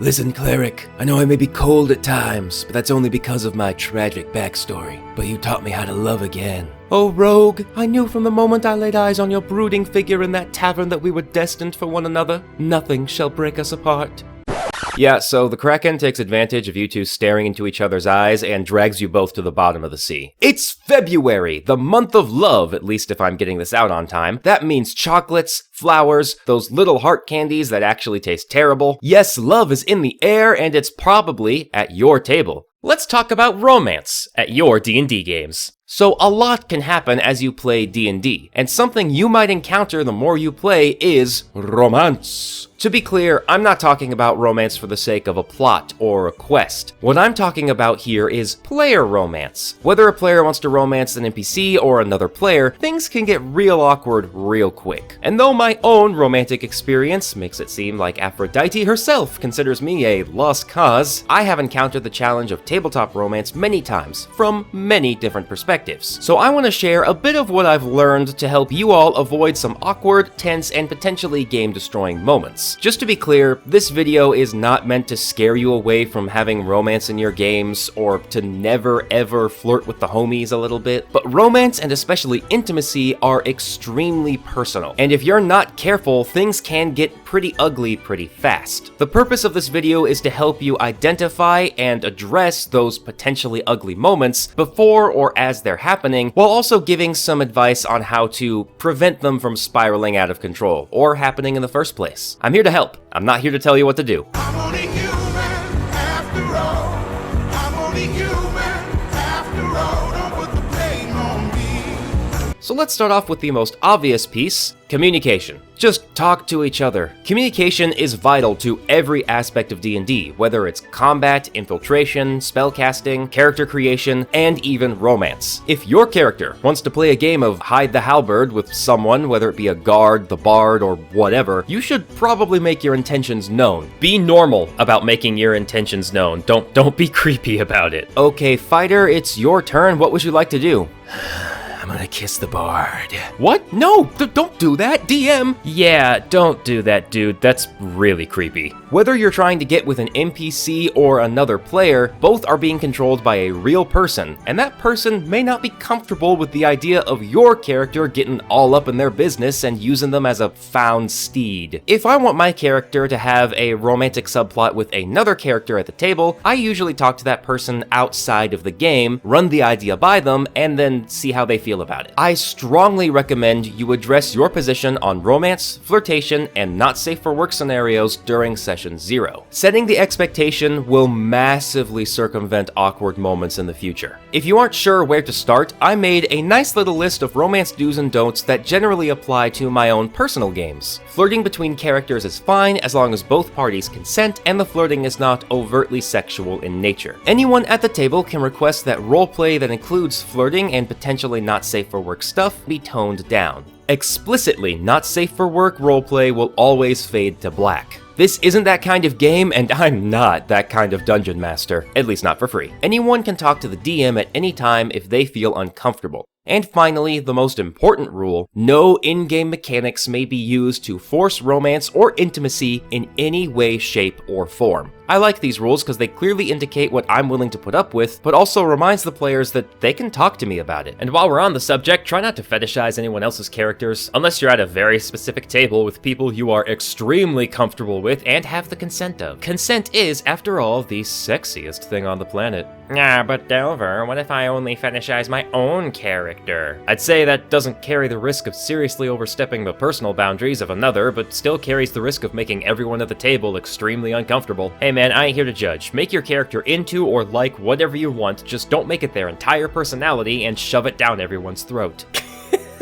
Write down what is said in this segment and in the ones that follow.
Listen, cleric, I know I may be cold at times, but that's only because of my tragic backstory. But you taught me how to love again. Oh, rogue, I knew from the moment I laid eyes on your brooding figure in that tavern that we were destined for one another. Nothing shall break us apart. Yeah, so the Kraken takes advantage of you two staring into each other's eyes and drags you both to the bottom of the sea. It's February, the month of love, at least if I'm getting this out on time. That means chocolates, flowers, those little heart candies that actually taste terrible. Yes, love is in the air, and it's probably at your table. Let's talk about romance at your D&D games. So a lot can happen as you play D&D, and something you might encounter the more you play is romance. To be clear, I'm not talking about romance for the sake of a plot or a quest. What I'm talking about here is player romance. Whether a player wants to romance an NPC or another player, things can get real awkward real quick. And though my own romantic experience makes it seem like Aphrodite herself considers me a lost cause, I have encountered the challenge of tabletop romance many times, from many different perspectives. So I want to share a bit of what I've learned to help you all avoid some awkward, tense, and potentially game-destroying moments. Just to be clear, this video is not meant to scare you away from having romance in your games, or to never ever flirt with the homies a little bit, but romance and especially intimacy are extremely personal, and if you're not careful, things can get pretty ugly pretty fast. The purpose of this video is to help you identify and address those potentially ugly moments before or as they're happening, while also giving some advice on how to prevent them from spiraling out of control, or happening in the first place. I'm here to help. I'm not here to tell you what to do. I'm only human after all. I'm only human after all. Don't put the blame on me. So let's start off with the most obvious piece, communication. Just talk to each other. Communication is vital to every aspect of D&D, whether it's combat, infiltration, spellcasting, character creation, and even romance. If your character wants to play a game of hide the halberd with someone, whether it be a guard, the bard, or whatever, you should probably make your intentions known. Be normal about making your intentions known. Don't be creepy about it. Okay, fighter, it's your turn. What would you like to do? I'm gonna kiss the bard. What? No, don't do that, DM! Yeah, don't do that, dude. That's really creepy. Whether you're trying to get with an NPC or another player, both are being controlled by a real person, and that person may not be comfortable with the idea of your character getting all up in their business and using them as a found steed. If I want my character to have a romantic subplot with another character at the table, I usually talk to that person outside of the game, run the idea by them, and then see how they feel about it. I strongly recommend you address your position on romance, flirtation, and not safe for work scenarios during session 0. Setting the expectation will massively circumvent awkward moments in the future. If you aren't sure where to start, I made a nice little list of romance do's and don'ts that generally apply to my own personal games. Flirting between characters is fine as long as both parties consent and the flirting is not overtly sexual in nature. Anyone at the table can request that roleplay that includes flirting and potentially not safe for work stuff be toned down. Explicitly not safe for work roleplay will always fade to black. This isn't that kind of game, and I'm not that kind of dungeon master, at least not for free. Anyone can talk to the DM at any time if they feel uncomfortable. And finally, the most important rule, no in-game mechanics may be used to force romance or intimacy in any way, shape, or form. I like these rules because they clearly indicate what I'm willing to put up with, but also reminds the players that they can talk to me about it. And while we're on the subject, try not to fetishize anyone else's characters, unless you're at a very specific table with people you are extremely comfortable with and have the consent of. Consent is, after all, the sexiest thing on the planet. Ah, but Delver, what if I only fetishize my own character? I'd say that doesn't carry the risk of seriously overstepping the personal boundaries of another, but still carries the risk of making everyone at the table extremely uncomfortable. Hey man, I ain't here to judge. Make your character into or like whatever you want, just don't make it their entire personality and shove it down everyone's throat.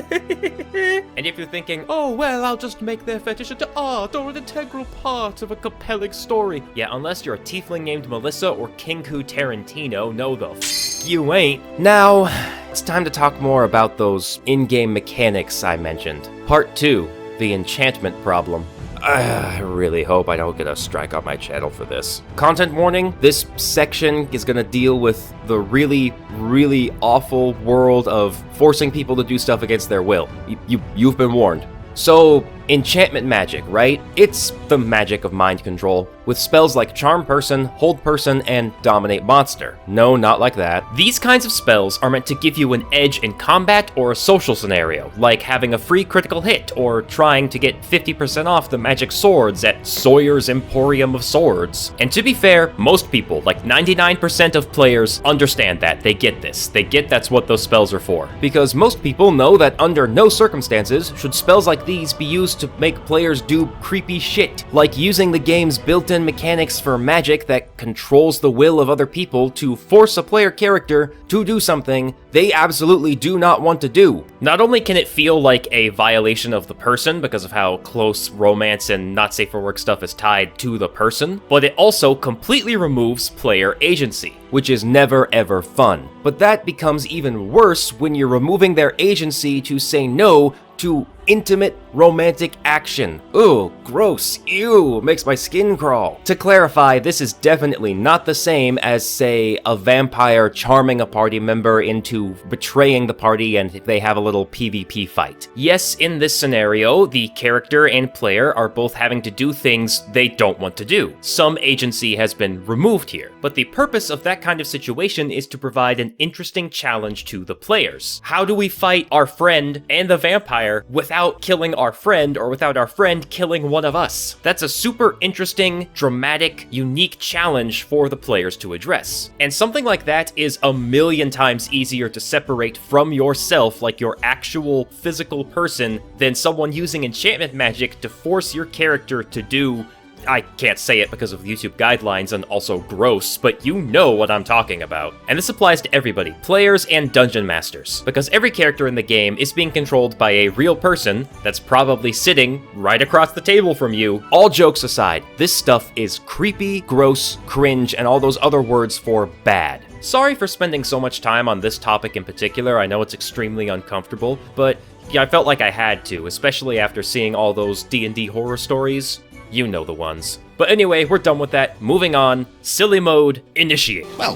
And if you're thinking, oh well, I'll just make their fetish into art or an integral part of a compelling story. Yeah, unless you're a tiefling named Melissa or Kinku Tarantino, no the f*** you ain't. Now, it's time to talk more about those in-game mechanics I mentioned. Part 2, the enchantment problem. I really hope I don't get a strike on my channel for this. Content warning, this section is gonna deal with the really, really awful world of forcing people to do stuff against their will. You've been warned. So, Enchantment magic, right? It's the magic of mind control, with spells like Charm Person, Hold Person, and Dominate Monster. No, not like that. These kinds of spells are meant to give you an edge in combat or a social scenario, like having a free critical hit or trying to get 50% off the magic swords at Sawyer's Emporium of Swords. And to be fair, most people, like 99% of players, understand that. They get this. They get that's what those spells are for. Because most people know that under no circumstances should spells like these be used to make players do creepy shit, like using the game's built-in mechanics for magic that controls the will of other people to force a player character to do something they absolutely do not want to do. Not only can it feel like a violation of the person because of how close romance and not safe for work stuff is tied to the person, but it also completely removes player agency, which is never ever fun. But that becomes even worse when you're removing their agency to say no to intimate romantic action. Ugh, gross, ew, makes my skin crawl. To clarify, this is definitely not the same as, say, a vampire charming a party member into betraying the party and they have a little PvP fight. Yes, in this scenario, the character and player are both having to do things they don't want to do. Some agency has been removed here, but the purpose of that kind of situation is to provide an interesting challenge to the players. How do we fight our friend and the vampire without killing our friend, or without our friend killing one of us? That's a super interesting, dramatic, unique challenge for the players to address. And something like that is a million times easier to separate from yourself, like your actual physical person, than someone using enchantment magic to force your character to do... I can't say it because of YouTube guidelines and also gross, but you know what I'm talking about. And this applies to everybody, players and dungeon masters, because every character in the game is being controlled by a real person that's probably sitting right across the table from you. All jokes aside, this stuff is creepy, gross, cringe, and all those other words for bad. Sorry for spending so much time on this topic in particular. I know it's extremely uncomfortable, but yeah, I felt like I had to, especially after seeing all those D&D horror stories. You know the ones. But anyway, we're done with that. Moving on. Silly mode, initiate. Well,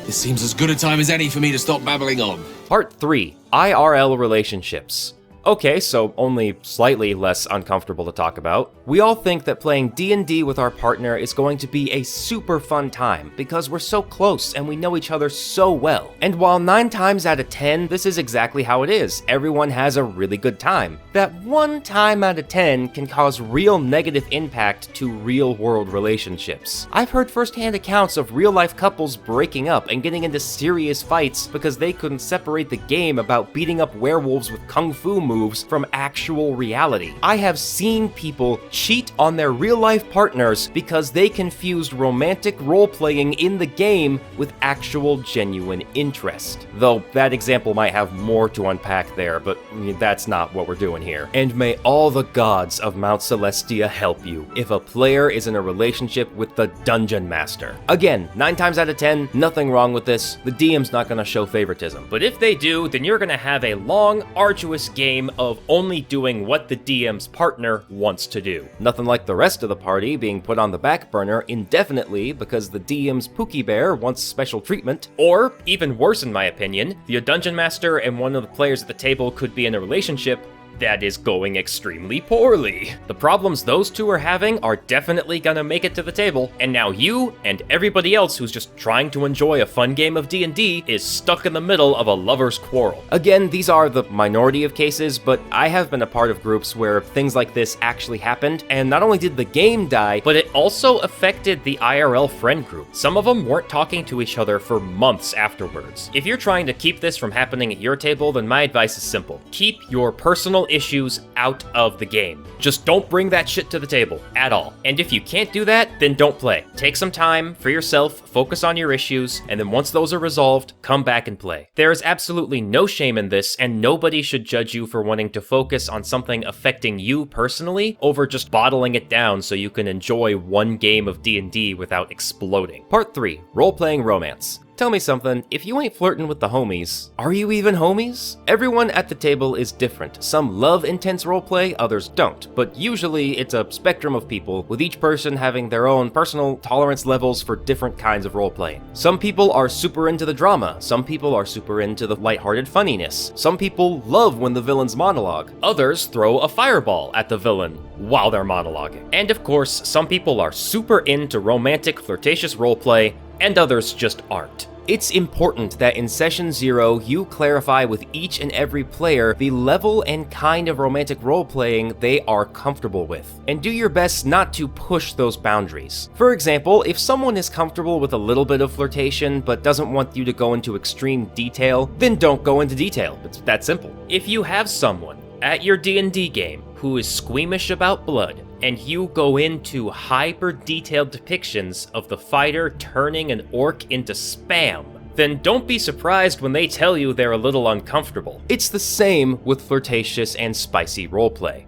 this seems as good a time as any for me to stop babbling on. Part 3. IRL relationships. Okay, so only slightly less uncomfortable to talk about. We all think that playing D&D with our partner is going to be a super fun time because we're so close and we know each other so well. And while 9 times out of 10, this is exactly how it is. Everyone has a really good time. That 1 time out of 10 can cause real negative impact to real-world relationships. I've heard firsthand accounts of real-life couples breaking up and getting into serious fights because they couldn't separate the game about beating up werewolves with kung fu moves from actual reality. I have seen people cheat on their real-life partners because they confused romantic role-playing in the game with actual genuine interest. Though that example might have more to unpack there, but that's not what we're doing here. And may all the gods of Mount Celestia help you if a player is in a relationship with the Dungeon Master. Again, 9 times out of 10, nothing wrong with this. The DM's not gonna show favoritism. But if they do, then you're gonna have a long, arduous game of only doing what the DM's partner wants to do. Nothing like the rest of the party being put on the back burner indefinitely because the DM's Pookie Bear wants special treatment. Or, even worse in my opinion, the Dungeon Master and one of the players at the table could be in a relationship that is going extremely poorly. The problems those two are having are definitely gonna make it to the table, and now you and everybody else who's just trying to enjoy a fun game of D&D is stuck in the middle of a lover's quarrel. Again, these are the minority of cases, but I have been a part of groups where things like this actually happened, and not only did the game die, but it also affected the IRL friend group. Some of them weren't talking to each other for months afterwards. If you're trying to keep this from happening at your table, then my advice is simple. Keep your personal issues out of the game. Just don't bring that shit to the table at all. And if you can't do that, then don't play. Take some time for yourself, focus on your issues, and then once those are resolved, come back and play. There is absolutely no shame in this, and nobody should judge you for wanting to focus on something affecting you personally over just bottling it down so you can enjoy one game of D&D without exploding. Part 3. Role-playing romance. tell me something, if you ain't flirting with the homies, are you even homies? Everyone at the table is different. Some love intense roleplay, others don't, but usually it's a spectrum of people, with each person having their own personal tolerance levels for different kinds of roleplaying. Some people are super into the drama, some people are super into the lighthearted funniness, some people love when the villains monologue, others throw a fireball at the villain while they're monologuing. And of course, some people are super into romantic, flirtatious roleplay, and others just aren't. It's important that in Session 0, you clarify with each and every player the level and kind of romantic role-playing they are comfortable with, and do your best not to push those boundaries. For example, if someone is comfortable with a little bit of flirtation but doesn't want you to go into extreme detail, then don't go into detail. It's that simple. If you have someone at your D&D game who is squeamish about blood, and you go into hyper-detailed depictions of the fighter turning an orc into spam, then don't be surprised when they tell you they're a little uncomfortable. It's the same with flirtatious and spicy roleplay.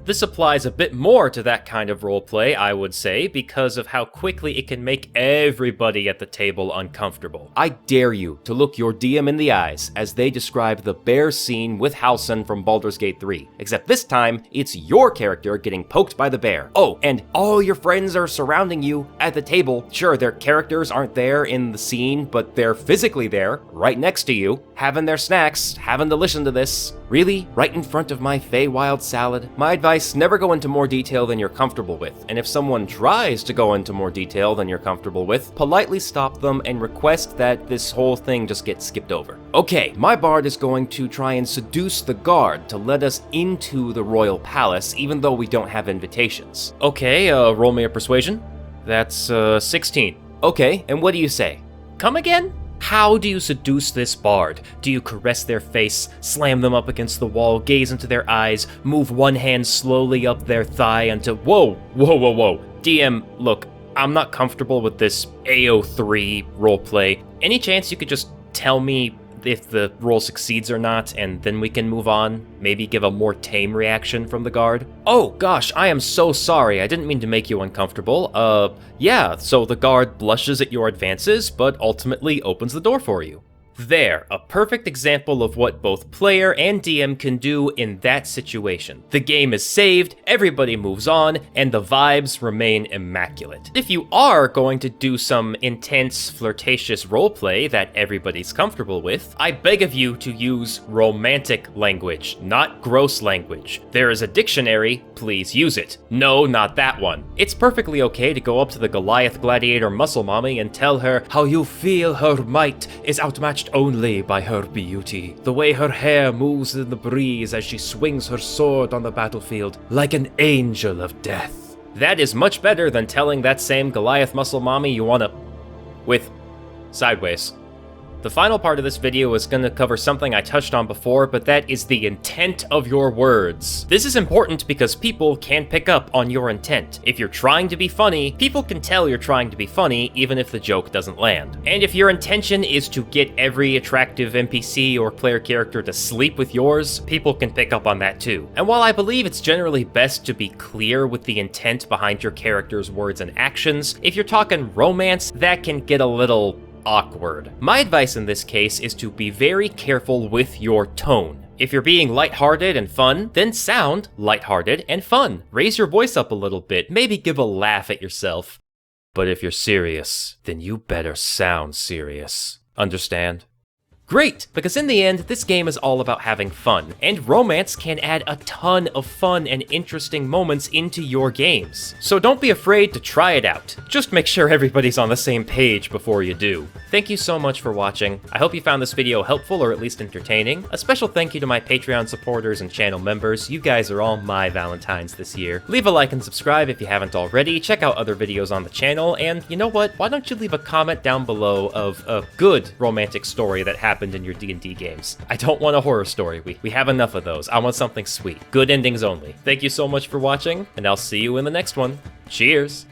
This applies a bit more to that kind of roleplay, I would say, because of how quickly it can make everybody at the table uncomfortable. I dare you to look your DM in the eyes as they describe the bear scene with Halsin from Baldur's Gate 3, except this time, it's your character getting poked by the bear. Oh, and all your friends are surrounding you at the table. Sure, their characters aren't there in the scene, but they're physically there, right next to you, having their snacks, having to listen to this. Really? Right in front of my Feywild salad? My advice, never go into more detail than you're comfortable with, and if someone tries to go into more detail than you're comfortable with, politely stop them and request that this whole thing just get skipped over. Okay, my bard is going to try and seduce the guard to let us into the royal palace, even though we don't have invitations. Okay, roll me a persuasion. That's 16. Okay, and what do you say? Come again? How do you seduce this bard? Do you caress their face, slam them up against the wall, gaze into their eyes, move one hand slowly up their thigh until— Whoa. DM, look, I'm not comfortable with this AO3 roleplay. Any chance you could just tell me if the roll succeeds or not, and then we can move on? Maybe give a more tame reaction from the guard? Oh gosh, I am so sorry, I didn't mean to make you uncomfortable. Yeah, so the guard blushes at your advances, but ultimately opens the door for you. There, a perfect example of what both player and DM can do in that situation. The game is saved, everybody moves on, and the vibes remain immaculate. If you are going to do some intense, flirtatious roleplay that everybody's comfortable with, I beg of you to use romantic language, not gross language. There is a dictionary, please use it. No, not that one. It's perfectly okay to go up to the Goliath gladiator muscle mommy and tell her how you feel her might is outmatched only by her beauty. The way her hair moves in the breeze as she swings her sword on the battlefield like an angel of death. That is much better than telling that same Goliath muscle mommy you wanna— with sideways. The final part of this video is going to cover something I touched on before, but that is the intent of your words. This is important because people can pick up on your intent. If you're trying to be funny, people can tell you're trying to be funny even if the joke doesn't land. And if your intention is to get every attractive NPC or player character to sleep with yours, people can pick up on that too. And while I believe it's generally best to be clear with the intent behind your character's words and actions, if you're talking romance, that can get a little awkward. My advice in this case is to be very careful with your tone. If you're being lighthearted and fun, then sound lighthearted and fun. Raise your voice up a little bit, maybe give a laugh at yourself. But if you're serious, then you better sound serious. Understand? Great, because in the end, this game is all about having fun, and romance can add a ton of fun and interesting moments into your games. So don't be afraid to try it out. Just make sure everybody's on the same page before you do. Thank you so much for watching. I hope you found this video helpful or at least entertaining. A special thank you to my Patreon supporters and channel members. You guys are all my Valentines this year. Leave a like and subscribe if you haven't already. Check out other videos on the channel, and you know what? Why don't you leave a comment down below of a good romantic story that happened in your D&D games. I don't want a horror story. We have enough of those. I want something sweet. Good endings only. Thank you so much for watching, and I'll see you in the next one. Cheers!